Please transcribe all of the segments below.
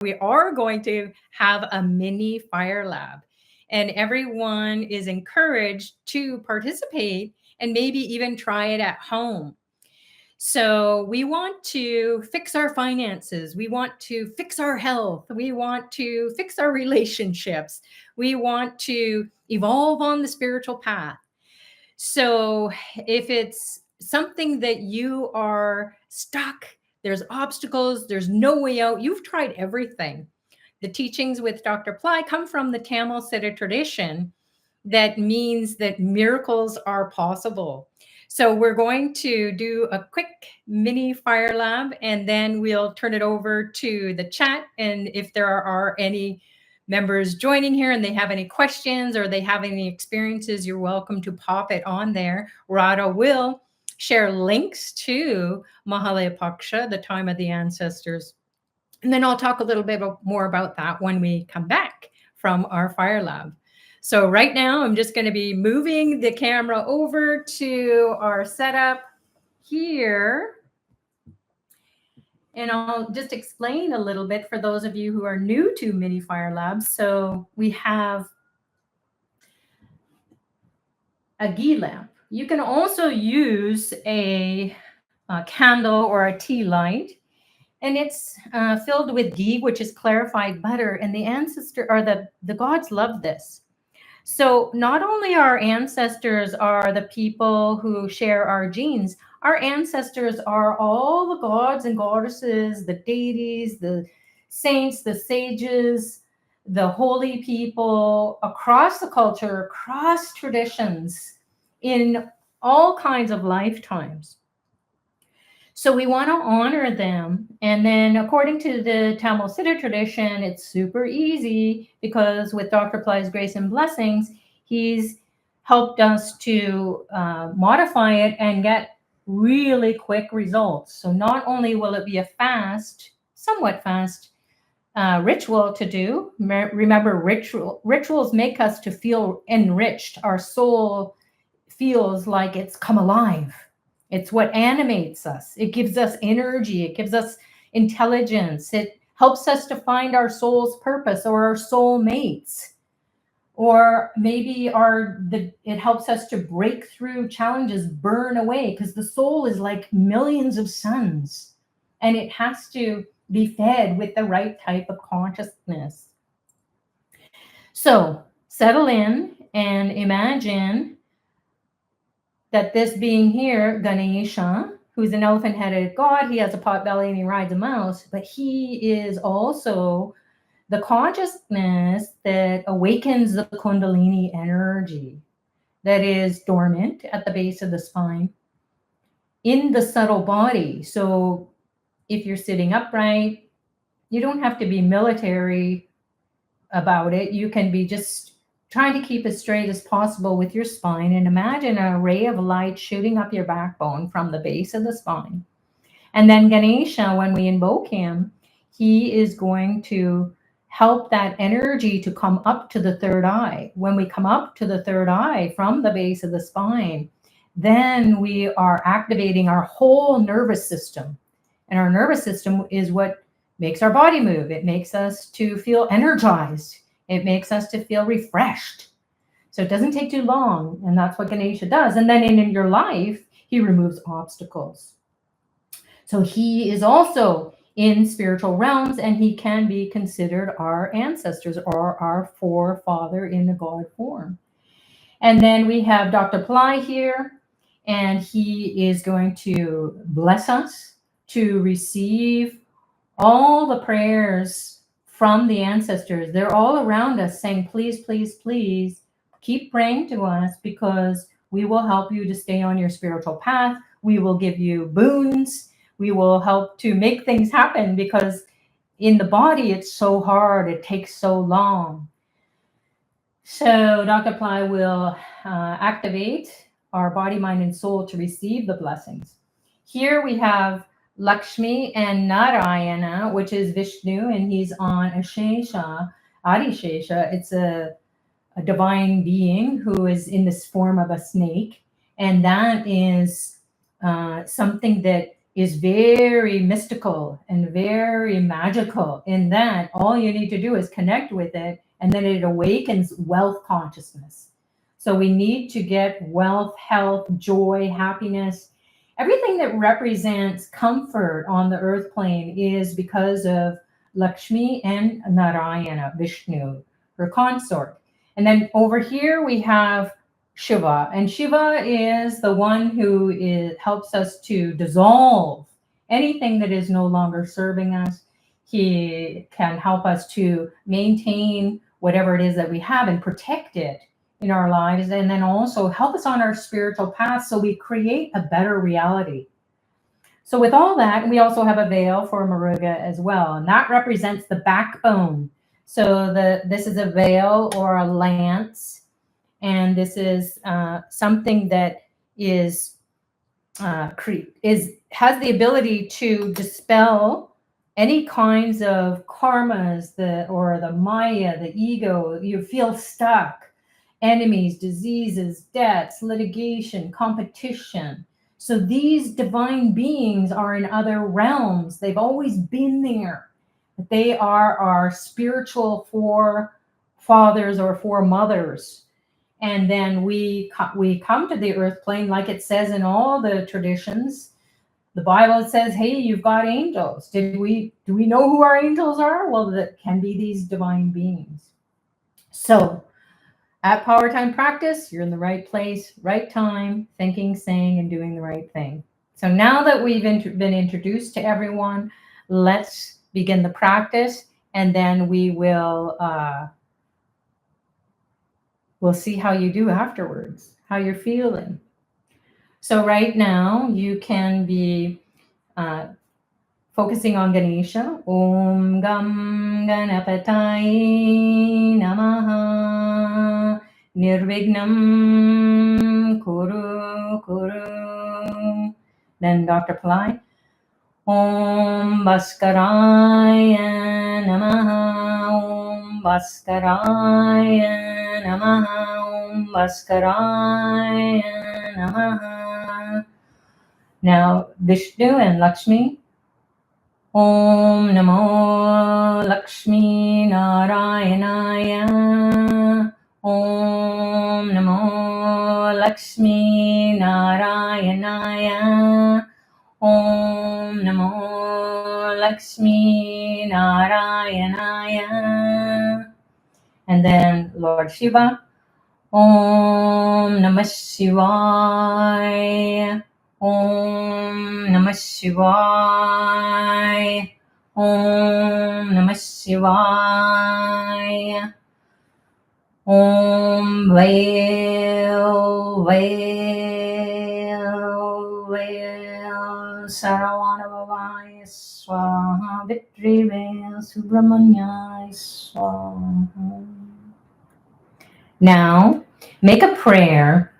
we are going to have a mini fire lab, and everyone is encouraged to participate and maybe even try it at home. So we want to fix our finances. We want to fix our health. We want to fix our relationships. We want to evolve on the spiritual path. So if it's something that you are stuck, there's obstacles, there's no way out, you've tried everything. The teachings with Dr. Pillai come from the Tamil Siddha tradition that means that miracles are possible. So we're going to do a quick mini fire lab, and then we'll turn it over to the chat. And if there are any members joining here and they have any questions or they have any experiences, you're welcome to pop it on there. Radha will share links to Mahalaya Paksha, the time of the ancestors. And then I'll talk a little bit more about that when we come back from our fire lab. So right now, I'm just going to be moving the camera over to our setup here. And I'll just explain a little bit for those of you who are new to Mini Fire Labs. So we have a ghee lamp. You can also use a candle or a tea light. And it's filled with ghee, which is clarified butter. And the ancestor or the gods love this. So not only our ancestors are the people who share our genes, our ancestors are all the gods and goddesses, the deities, the saints, the sages, the holy people across the culture, across traditions, in all kinds of lifetimes. So we want to honor them. And then according to the Tamil Siddha tradition, it's super easy because with Dr. Pillai's grace and blessings, he's helped us to modify it and get really quick results. So not only will it be a fast, somewhat fast ritual to do. Remember, rituals make us to feel enriched. Our soul feels like it's come alive. It's what animates us. It gives us energy. It gives us intelligence. It helps us to find our soul's purpose or our soul mates. Or maybe it helps us to break through challenges, burn away, because the soul is like millions of suns, and it has to be fed with the right type of consciousness. So settle in and imagine that this being here, Ganesha, who's an elephant-headed god, he has a pot belly and he rides a mouse, but he is also the consciousness that awakens the kundalini energy that is dormant at the base of the spine in the subtle body. So if you're sitting upright, you don't have to be military about it. You can be just trying to keep as straight as possible with your spine, and imagine a ray of light shooting up your backbone from the base of the spine. And then Ganesha, when we invoke him, he is going to help that energy to come up to the third eye. When we come up to the third eye from the base of the spine, then we are activating our whole nervous system. And our nervous system is what makes our body move. It makes us to feel energized. It makes us to feel refreshed. So it doesn't take too long, and that's what Ganesha does. And then in your life, he removes obstacles. So he is also in spiritual realms, and he can be considered our ancestors or our forefather in the God form. And then we have Dr. Pillai here, and he is going to bless us to receive all the prayers from the ancestors. They're all around us saying, please, please, please keep praying to us, because we will help you to stay on your spiritual path. We will give you boons. We will help to make things happen, because in the body, it's so hard. It takes so long. So Dr. Pillai will activate our body, mind, and soul to receive the blessings. Here we have Lakshmi and Narayana, which is Vishnu, and he's on a Shesha, Adishesha. It's a divine being who is in this form of a snake. And that is something that is very mystical and very magical in that all you need to do is connect with it, and then it awakens wealth consciousness. So we need to get wealth, health, joy, happiness. Everything that represents comfort on the earth plane is because of Lakshmi and Narayana, Vishnu, her consort. And then over here we have Shiva. And Shiva is the one who helps us to dissolve anything that is no longer serving us. He can help us to maintain whatever it is that we have and protect it in our lives, and then also help us on our spiritual path so we create a better reality. So with all that, we also have a veil for Muruga as well, and that represents the backbone. So this is a veil or a lance, and this is something that has the ability to dispel any kinds of karmas, or the Maya, the ego. You feel stuck, enemies, diseases, debts, litigation, competition. So these divine beings are in other realms. They've always been there. They are our spiritual forefathers or foremothers. And then we come to the earth plane, like it says in all the traditions. The Bible says, hey, you've got angels. Do we know who our angels are? Well, that can be these divine beings. So at Power Time Practice, you're in the right place, right time, thinking, saying, and doing the right thing. So now that we've been introduced to everyone, let's begin the practice, and then we'll see how you do afterwards, how you're feeling. So right now, you can be focusing on Ganesha. Om Gam Ganapatai Namaha Nirvignam Kuru Kuru. Then Dr. Pillai. Om Bhaskaraya Namaha. Om Bhaskaraya Namaha. Om Bhaskaraya Namaha. Now Vishnu and Lakshmi. Om Namo Lakshmi Narayanaya. Om Namo Lakshmi Narayanaya. Om Namo Lakshmi Narayanaya. And then Lord Shiva. Om Namah Shivaya. Om Namah Shivaya. Om Namah Shivaya. Om Vail Saravanavaya Swaha Vitrivel Subramanyaya Swaha. Now, make a prayer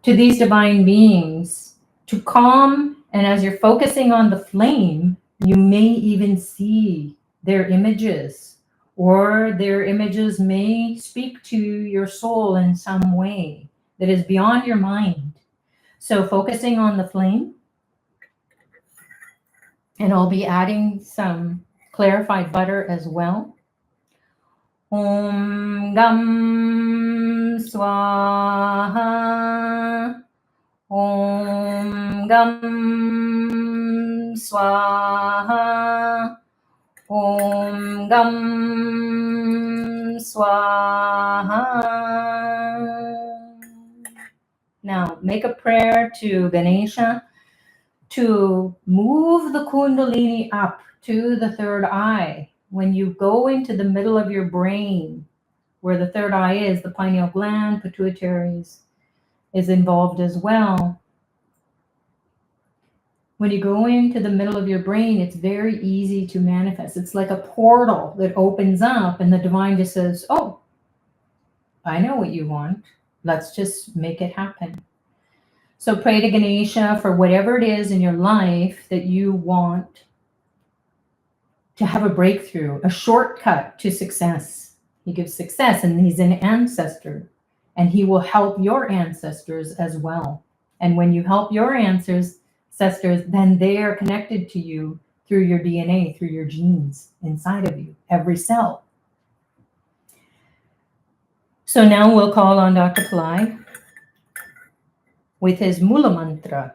to these divine beings to calm, and as you're focusing on the flame, you may even see their images, or their images may speak to your soul in some way that is beyond your mind. So focusing on the flame, and I'll be adding some clarified butter as well. Om Gam Swaha. Om Gam Swaha. Om Gam Swaha. Now make a prayer to Ganesha to move the kundalini up to the third eye. When you go into the middle of your brain, where the third eye is, the pineal gland, pituitaries is involved as well. When you go into the middle of your brain, it's very easy to manifest. It's like a portal that opens up, and the divine just says, oh, I know what you want. Let's just make it happen. So pray to Ganesha for whatever it is in your life that you want to have a breakthrough, a shortcut to success. He gives success, and he's an ancestor, and he will help your ancestors as well. And when you help your ancestors ancestors, then they are connected to you through your DNA, through your genes inside of you, every cell. So now we'll call on Dr. Pillai with his Mula mantra.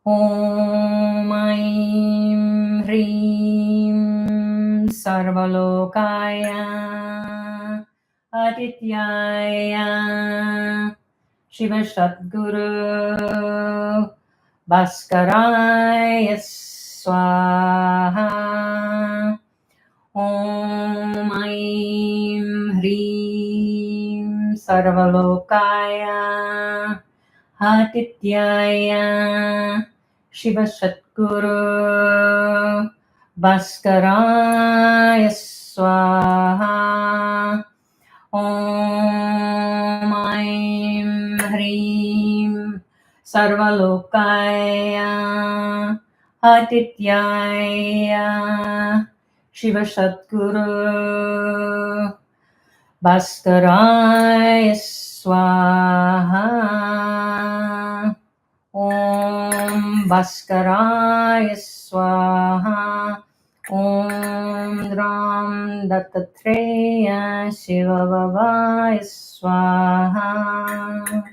Om Aim Hreem Sarvalokaya Adityaya Shiva Satguru Bhaskaraya Swaha. Om Aim Hreem Sarvalokaya Adityaya Shiva Satguru Bhaskaraya Swaha. Om Aim Hreem Sarvalokaya Adityaya Shiva Satguru Bhaskaraya Swaha. Om Bhaskaraya Swaha. Om Ram Dattatreya Shiva Bhavaya Swaha.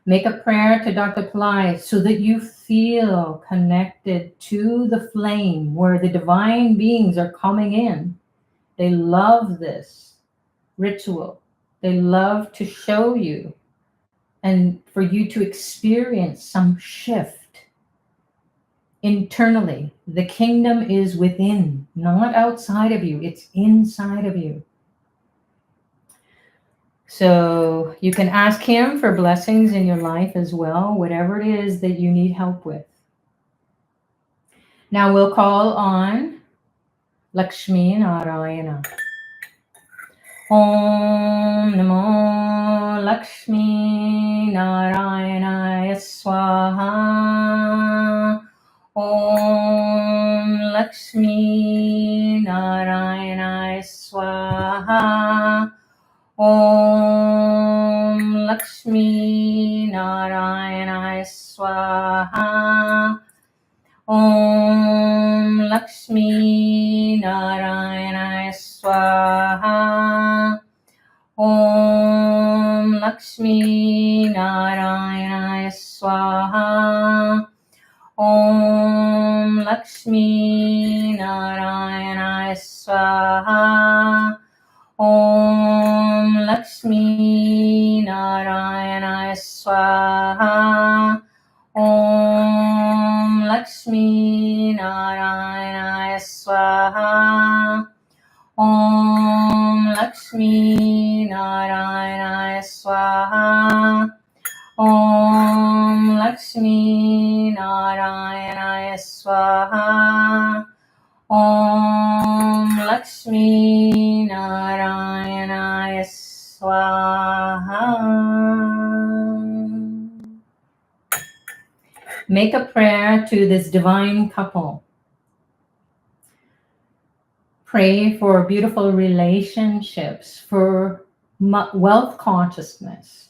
Make a prayer to Dr. Pillai so that you feel connected to the flame where the divine beings are coming in. They love this ritual. They love to show you and for you to experience some shift internally. The kingdom is within, not outside of you. It's inside of you. So you can ask him for blessings in your life as well, whatever it is that you need help with. Now we'll call on Lakshmi Narayana. Om Namo Lakshmi Narayana Swaha. Om Lakshmi Narayana Swaha. Om Lakshmi Narayana Swaha. Om Lakshmi Narayana Swaha. Om Lakshmi Narayana Swaha. Om Lakshmi Narayana Swaha. Om Lakshmi Narayana Swaha. Om Lakshmi Narayana Swaha. Om Lakshmi Narayana Swaha. Om Lakshmi Narayana Swaha. Om Lakshmi Narayana Swaha. Make a prayer to this divine couple. Pray for beautiful relationships, for wealth consciousness,